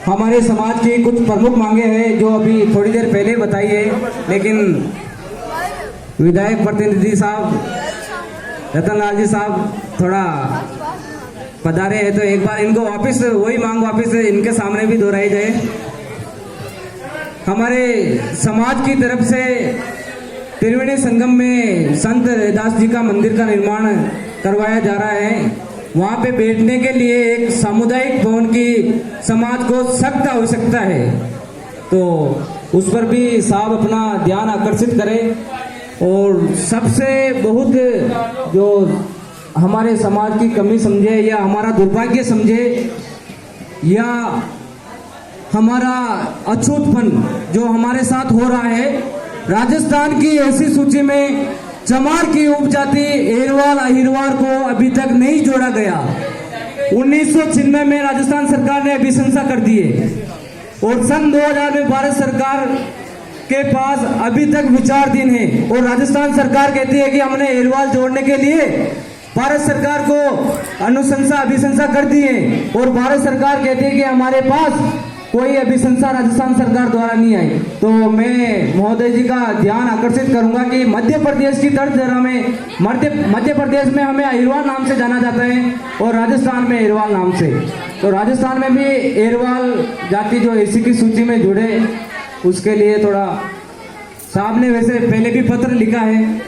हमारे समाज की कुछ प्रमुख मांगे हैं जो अभी थोड़ी देर पहले बताई है, लेकिन विधायक प्रतिनिधि साहब रतनलाल जी साहब थोड़ा पधारे हैं, तो एक बार इनको वापस वही मांग वापस इनके सामने भी दोहराई जाए। हमारे समाज की तरफ से त्रिवेणी संगम में संत रैदास जी का मंदिर का निर्माण करवाया जा रहा है। वहां पे बैठने के लिए एक सामुदायिक भवन की समाज को सख्त आवश्यकता है, तो उस पर भी साहब अपना ध्यान आकर्षित करें। और सबसे बहुत जो हमारे समाज की कमी समझे या हमारा दुर्भाग्य समझे या हमारा अछूतपन जो हमारे साथ हो रहा है, राजस्थान की ऐसी सूची में चमार की उपजाति एरवाल अहिरवार को अभी तक नहीं जोड़ा गया। 1996 में राजस्थान सरकार ने अभिशंसा कर दी है और सन 2000 में भारत सरकार के पास अभी तक विचाराधीन है, और राजस्थान सरकार कहती है कि हमने एरवाल जोड़ने के लिए भारत सरकार को अनुशंसा अभिशंसा कर दी है, और भारत सरकार कहती है कि हमारे पास कोई अभिशंसा राजस्थान सरकार द्वारा नहीं आई। तो मैं महोदय जी का ध्यान आकर्षित करूंगा कि मध्य प्रदेश की तर्ज जरा में मध्य प्रदेश में हमें अहिरवाल नाम से जाना जाता है और राजस्थान में एरवाल नाम से, तो राजस्थान में भी एरवाल जाति जो एसी की सूची में जुड़े, उसके लिए थोड़ा साहब ने वैसे पहले भी पत्र लिखा है।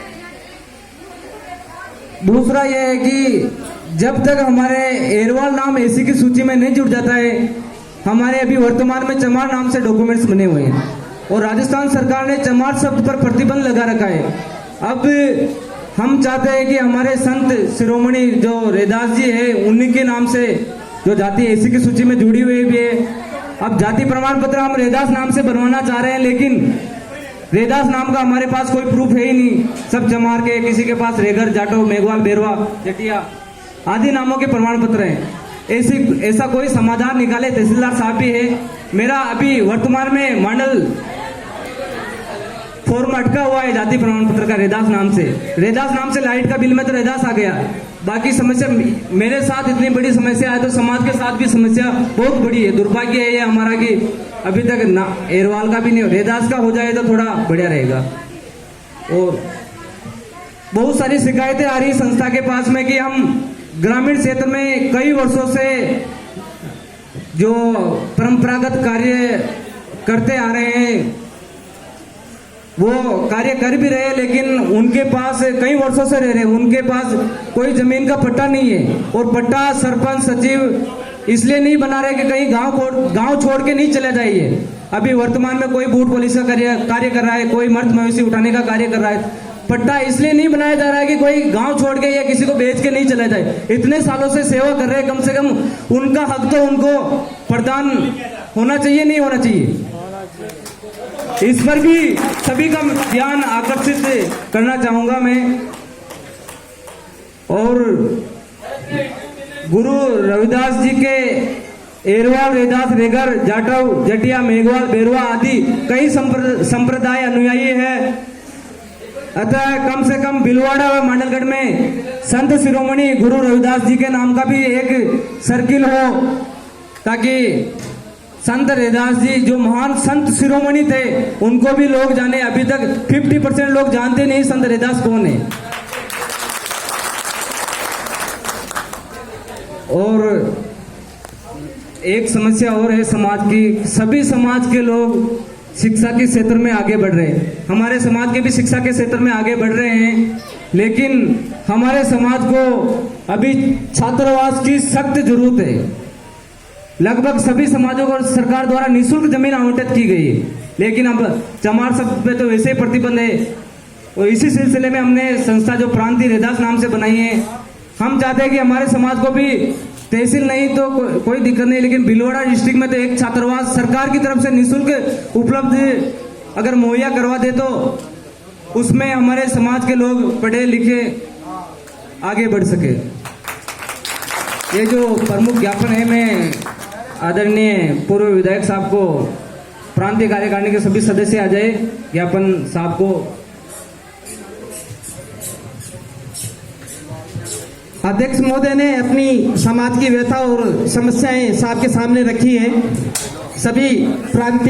दूसरा यह है कि जब तक हमारे एरवाल नाम एसी की सूची में नहीं जुड़ जाता है, हमारे अभी वर्तमान में चमार नाम से डॉक्यूमेंट्स बने हुए हैं और राजस्थान सरकार ने चमार शब्द पर प्रतिबंध लगा रखा है। अब हम चाहते हैं कि हमारे संत शिरोमणि जो रैदास जी है, उन्हीं के नाम से जो जाति एसी की सूची में जुड़ी हुई भी है। अब जाति प्रमाण पत्र हम रैदास नाम से बनवाना चाह रहे हैं, लेकिन रैदास नाम का हमारे पास कोई प्रूफ है ही नहीं। सब चमार के, किसी के पास रेगर, जाटो, मेघवाल, बेरवा, जटिया आदि नामों के प्रमाण पत्र हैं। ऐसा कोई समाधान निकाले। तहसीलदार साहब भी है। मेरा अभी वर्तमान में मंडल फॉर्म अटका हुआ है जाति प्रमाण पत्र का रैदास नाम से लाइट का बिल में तो रैदास आ गया। बाकी समस्या मेरे साथ इतनी बड़ी समस्या है तो समाज के साथ भी समस्या बहुत बड़ी है। दुर्भाग्य है ये हमारा कि अभी तक ना एरवाल का भी नहीं, रैदास का हो जाए तो थोड़ा बढ़िया रहेगा। और बहुत सारी शिकायतें आ रही संस्था के पास में कि हम ग्रामीण क्षेत्र में कई वर्षों से जो परंपरागत कार्य करते आ रहे हैं वो कार्य कर भी रहे, लेकिन उनके पास कई वर्षों से रह रहे, उनके पास कोई जमीन का पट्टा नहीं है। और पट्टा सरपंच सचिव इसलिए नहीं बना रहे कि कहीं गांव छोड़ के नहीं चले जाइए। अभी वर्तमान में कोई बूट पुलिस का कार्य कर रहा है, कोई मर्द मवेशी उठाने का कार्य कर रहा है। पट्टा इसलिए नहीं बनाया जा रहा है कि कोई गांव छोड़ के या किसी को बेच के नहीं चला जाए। इतने सालों से सेवा कर रहे हैं, कम से कम उनका हक तो उनको प्रदान होना चाहिए, नहीं होना चाहिए। इस पर भी सभी का ध्यान आकर्षित करना चाहूंगा मैं। और गुरु रविदास जी के एरवाल, रैदास, रेगर, जाटव, जटिया, मेघवाल, बेरवा आदि कई संप्रदाय अनुयायी है। अतः कम से कम भिलवाड़ा व मंडलगढ़ में संत शिरोमणि गुरु रविदास जी के नाम का भी एक सर्किल हो, ताकि संत रैदास जी जो महान संत शिरोमणि थे उनको भी लोग जाने। अभी तक 50% लोग जानते नहीं संत रैदास कौन है। और एक समस्या और है समाज की, सभी समाज के लोग शिक्षा के क्षेत्र में आगे बढ़ रहे हैं। हमारे समाज के भी शिक्षा के क्षेत्र में आगे बढ़ रहे हैं, लेकिन हमारे समाज को अभी छात्रावास की सख्त जरूरत है। लगभग सभी समाजों को सरकार द्वारा निःशुल्क जमीन आवंटित की गई है, लेकिन अब चमार शब्द पे तो वैसे ही प्रतिबंध है। और इसी सिलसिले में हमने संस्था जो प्रांतीय रैदास नाम से बनाई है, हम चाहते हैं कि हमारे समाज को भी तहसील नहीं तो कोई दिक्कत नहीं, लेकिन भिलवाड़ा डिस्ट्रिक्ट में तो एक छात्रावास सरकार की तरफ से निःशुल्क उपलब्ध अगर मुहैया करवा दे तो उसमें हमारे समाज के लोग पढ़े लिखे आगे बढ़ सके। ये जो प्रमुख ज्ञापन है, मैं आदरणीय पूर्व विधायक साहब को, प्रांतीय कार्यकारिणी के सभी सदस्य आ जाए, ज्ञापन साहब को अध्यक्ष महोदय ने अपनी समाज की व्यथा और समस्याएं सबके सामने रखी हैं। सभी प्रांतीय